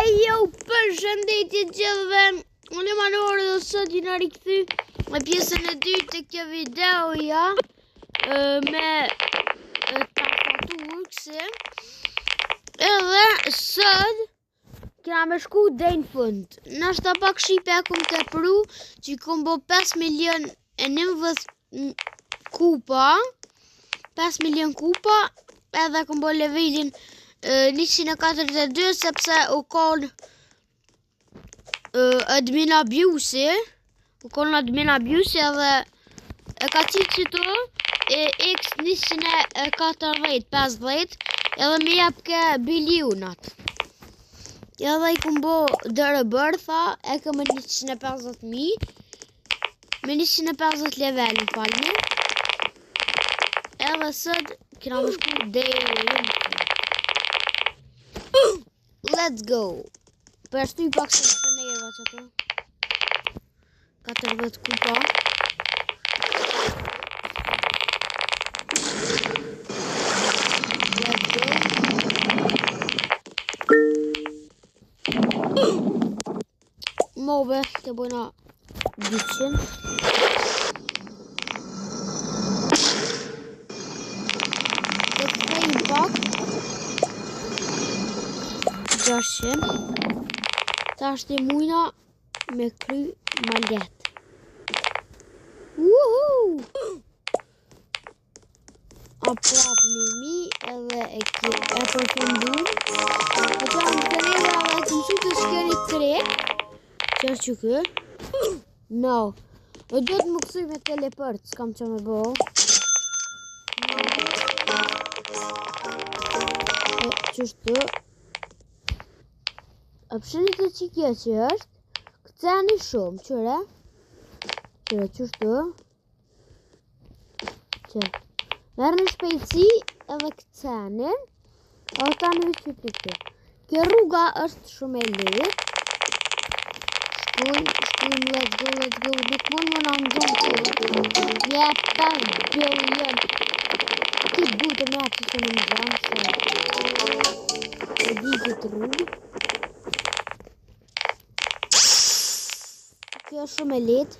Jo, përshëndetje gjithëve. Unë jam Anori dhe sot jena rikthy me pjesën e dytë të kjo videoja me tastaturë kësi. Edhe sot kena me shku deri në fund. Nashta pak shipe e kum të pru që i kum bo 5.019 kupa. 5 milion kupa edhe kum bo levelin 142 sepse u kon admin abuse edhe e ka qitë që të X 140-50 edhe me jep ke bilionat. Edhe i kum bo dërë bërë, tha, e ke me 150.000 me 150 level në falni. Edhe sët kena më shku deri. Let's go. Përshtuj pak se të nejrëva që të 40 kupa. Let's go. Move të bëjna 200. Të kthejmë pak 600. Ta është e mujna me kry maljet. Woohoo! A prap mi edhe e përfundum. E që anë të neve edhe të mësu të shkeri krek. Që është që kë? No. E do të më kësuj me teleport, s'kam që me bo. Qështu? Optionit e qikje që është, këceni shumë, qëre? Qëre, qështu? Që? Merë në shpejtësi edhe këceni, edhe ta në vishë të këtë. Kjo rruga është shumë e lirë. Shkujmë, let's go, nuk mund më në ndonë të. Je 5 billion. Ti butë me atë që në më zonë, se e di këtë rrugë. Kjo është shumë e letë.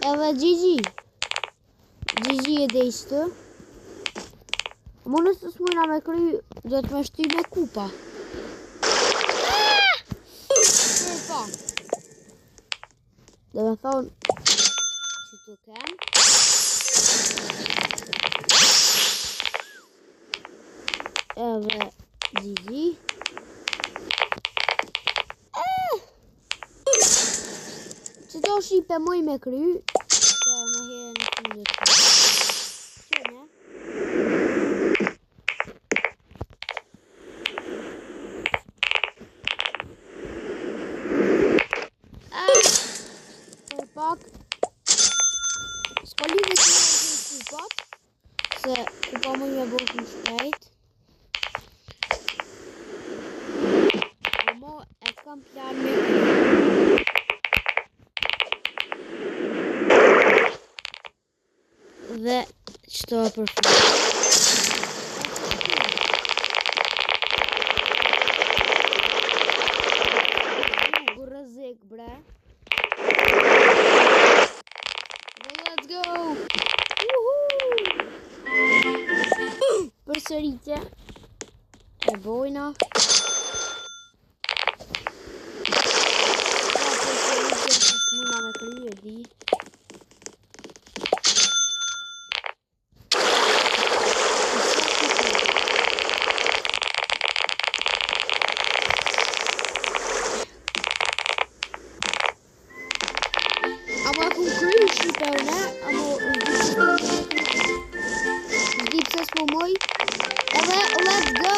Edhe GG e dhe ishtë. Më nësë s'mujna me kry, do të me shty me kupa. Dhe me thonë që të kem. Edhe GG. Që to shipe moj me kry. Që me here në fundit. Qëne? Për pak. S'ka lidhe që me kupat. Se kupa moj me bërë më shpejt. Mo e kam plan me kry. Dhe qëto e përfru. Rëzik, bre. Dhe let's go. Për sëritje e bojna. Muna me kry e di. Amo e kum kry shipe une, amo zdi pëse s'po moj. Edhe let's go!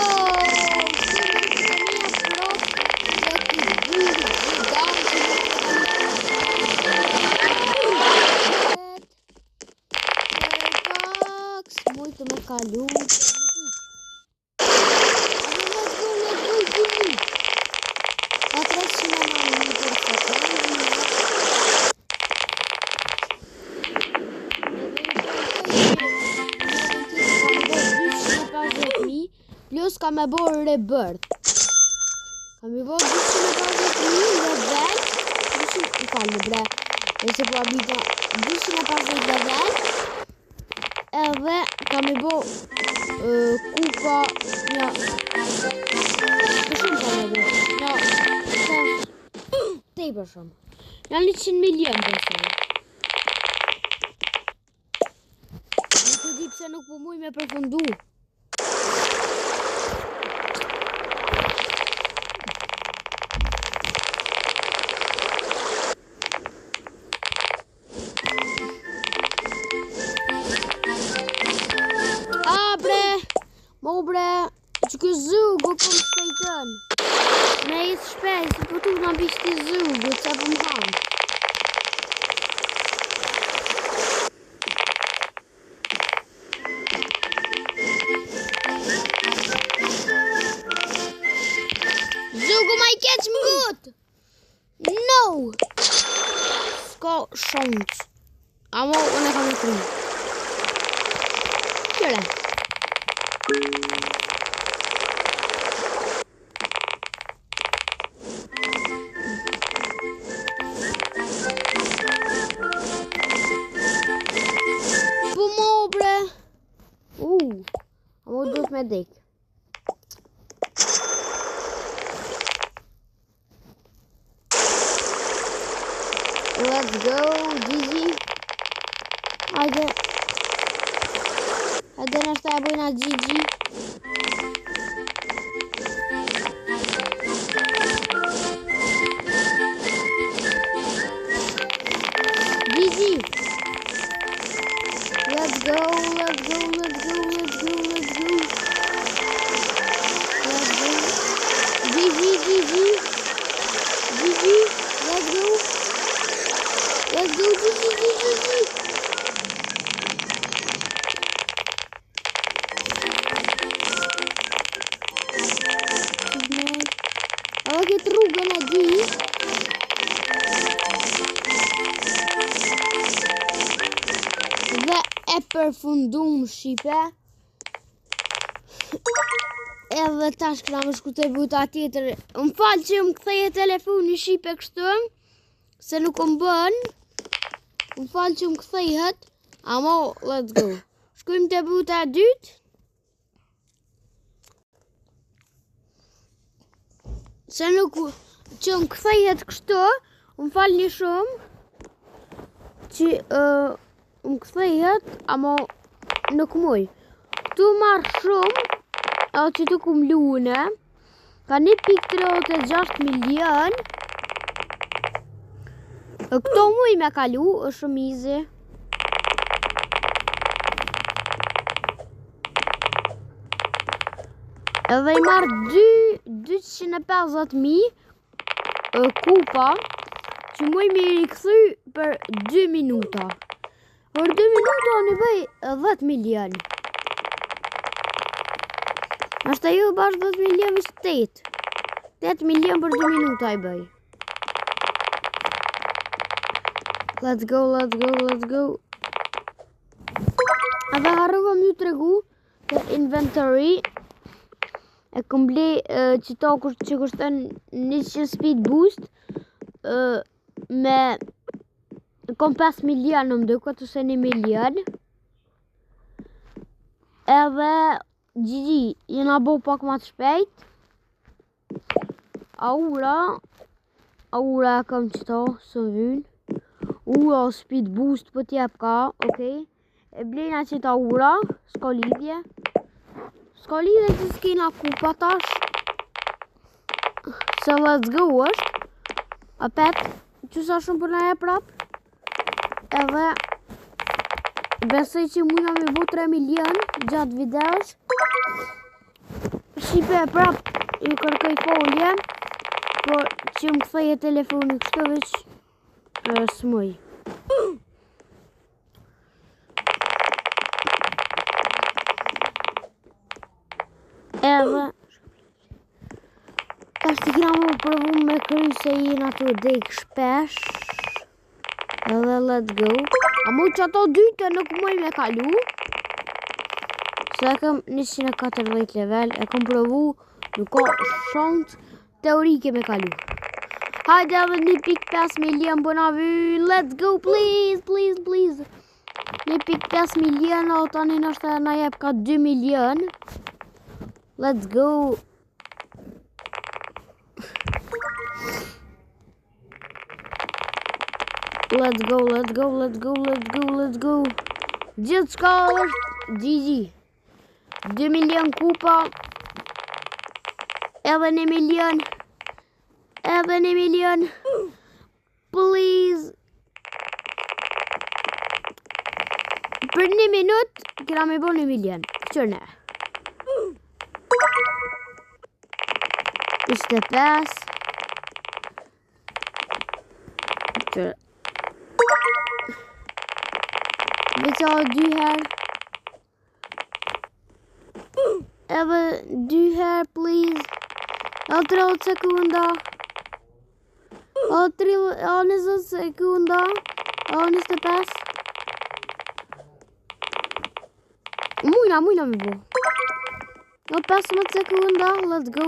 Muito me calhou. Atrás de uma maninha perfeita. plus ka me bërë rebirth. Kam i bërë 250.000 level. I falë bre. Nëse po abita 250 level. Edhe kam i bërë kupa një shumë kam e bërë. Tej për shumë. Në 100 milion besoj. Nuk e di pse nuk po muj me përfundu. Që kë zugu kom shpejtën. Me jetë shpejt, se po tu nga bishti zugu, që po më hanë. Zugu ma i keq më gut! No! S'ka shans. Amo, unë e kam në kry. Qëre. Amo duhet me dek. Let's go, Gigi. Hajde. Hajde na shta e bojna Gigi. Gigi. Let's go, let's go, let's go, let's go, let's go. Let's go. Gigi, Gigi. Gigi, let's go. Let's go, Gigi, Gigi, Gigi. Alla këtë rrugën e di. Dhe e përfundum Shqipe. Edhe tash këna më shkutoj buta tjetër. Më falë që më ktheje telefoni Shqipe kështu, se nuk më bën. Më falë që më kthejet. Amo, let's go. Shkujmë të buta e dytë. Se nuk që më kthejet kështu, më falë një shumë. Që më kthejet, amo nuk muj. Këtu marrë shumë, o që të kum lune, ka 1.36 milion. Këto muj me kalu, është shumë easy. Edhe i marrë 250.000 kupa, që muj me i rikëthy për 2 minuta. Për 2 minuta në bëj 10 milion. Nështë ju bashkë 10 milion vishë 8 milion për 2 minuta i bëj. Let's go, let's go, let's go. Edhe harrova më ju tregu të inventory. E komple që ta që kushton 100 speed boost. Me kom 5 milion në mduket ose 1 milion. Edhe Gigi, jena bo pak ma të shpejt. Aura kam qëta, së vynë. Aura speed boost për t'jep ka, okej. E blejna qëta aura, s'ka lidhje. S'ka lidhje që s'kina kupa tash. Se let's go është. Apet, që sa shumë për na e prap. Edhe besoj që muna me bu 3 milion gjatë videos. Shqipe prap ju kërkoj folje, por që më këtheje telefoni kështu veç s'muj. Edhe tash t'i kina mu përvu me kry se jena të dek shpesh. Edhe let's go. A mu që ato dyte nuk muj me kalu. Se kam 114 level, e kam provu, nuk ka shans teorike me kalu. Hajde edhe 1.5 milion bona vy, let's go please, please, please. 1.5 milion, o tani nështë na jep ka 2 milion. Let's go. Let's go, let's go, let's go, let's go, let's go. Gjithë shka është GG. 2 milion kupa. Edhe 1 milion. Edhe 1 milion. Please. Për 1 minut, kena me bo 1 milion. Këqërne. 25. Këqërne. Veca 2 herë. Edhe 2 herë, please. Edhe 30 sekunda. Edhe 20 sekunda. Edhe 25. Mujna me bo. Edhe 15 sekunda. Let's go.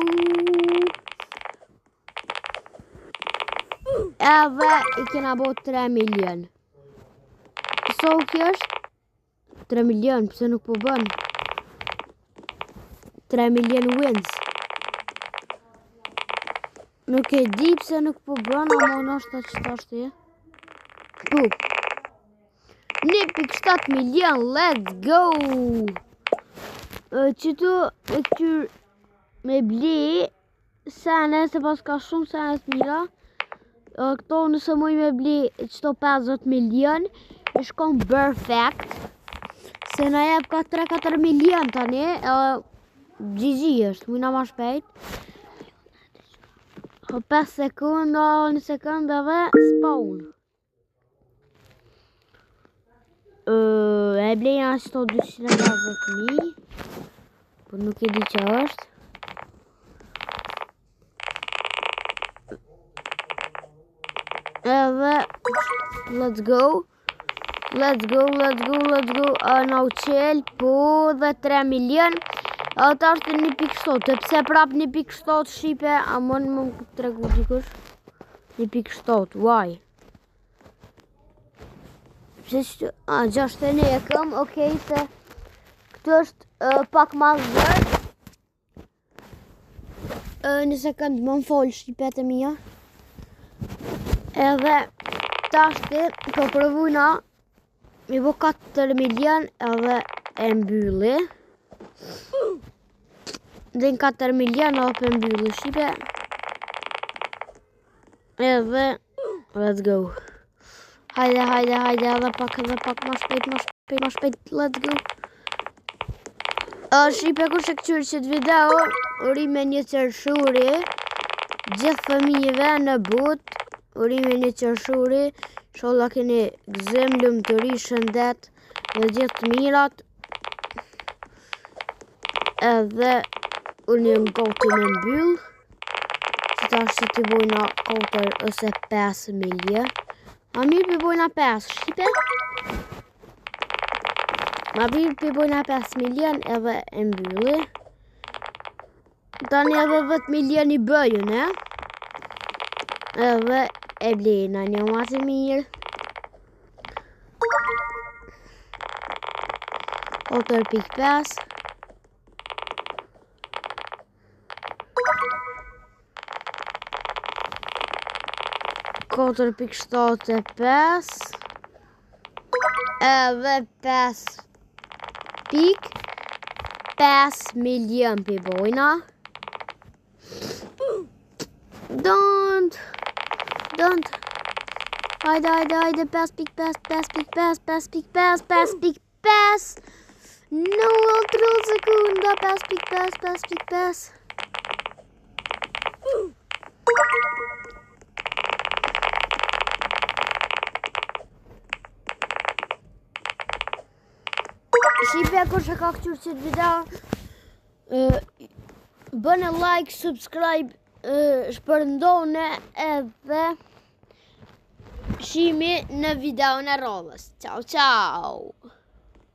Edhe I kena bo 3 milion. So kjo është 3 milion, pëse nuk po bën 3 milion wins. Nuk e di pëse nuk po bën, ama nështë që ta është e. 1.7 milion, let's go! Qëtu e këtyr me bli sene, se pas ka shumë sene të mira. Këto nëse muj me bli qëto 50 milion, e shkon perfect. Se na jep ka 3-4 milion tani, GG është, mujna ma shpejt. 5 sekunda, 1 sekunda dhe spawn. E blejna qëto 250.000, por nuk e di që është. Edhe, let's go. Let's go. Na u qel, po dhe 3 milion. Ata është 1.7, pëse prap 1.7 Shqipe, a mon më të regu dikush. 1.7, why? Pëse që, 61 e këm, okej, se këtë është pak ma zërë. Në sekundë më më folë Shqipet e mija. Edhe, tashti, ka provuna, mi bo 4 milion edhe e mbylli. Dhe në 4 milion edhe për mbylli Shqipe. Edhe, let's go. Hajde, edhe pak ma shpejt, let's go. Shqipe kush e këqyrë qëtë video, uri me një qërshuri, gjithë fëmijëve në but, uri me një qërshuri, sholla keni gëzim, lumëtëri, shëndet, dhe gjithë të mirat. Edhe, unë jem gati me mbyll, që ta është që të bojna 4 ose 5 milion. Ma mirë për bojna 5, Shqipe? Ma mirë për bojna 5 milion edhe e mbylli. Tani edhe 10 milion I bëju, ne? Edhe e blejna një matë mirë. 4.5. Edhe 5.5 milion për bojna. Don't. Hajde, 5.5. No, 30 sekunda, 5.5. Shqipe, kur që ka këqyrë qëtë video, bëne like, subscribe, shpërndone edhe shimi në video në radhës. Ciao.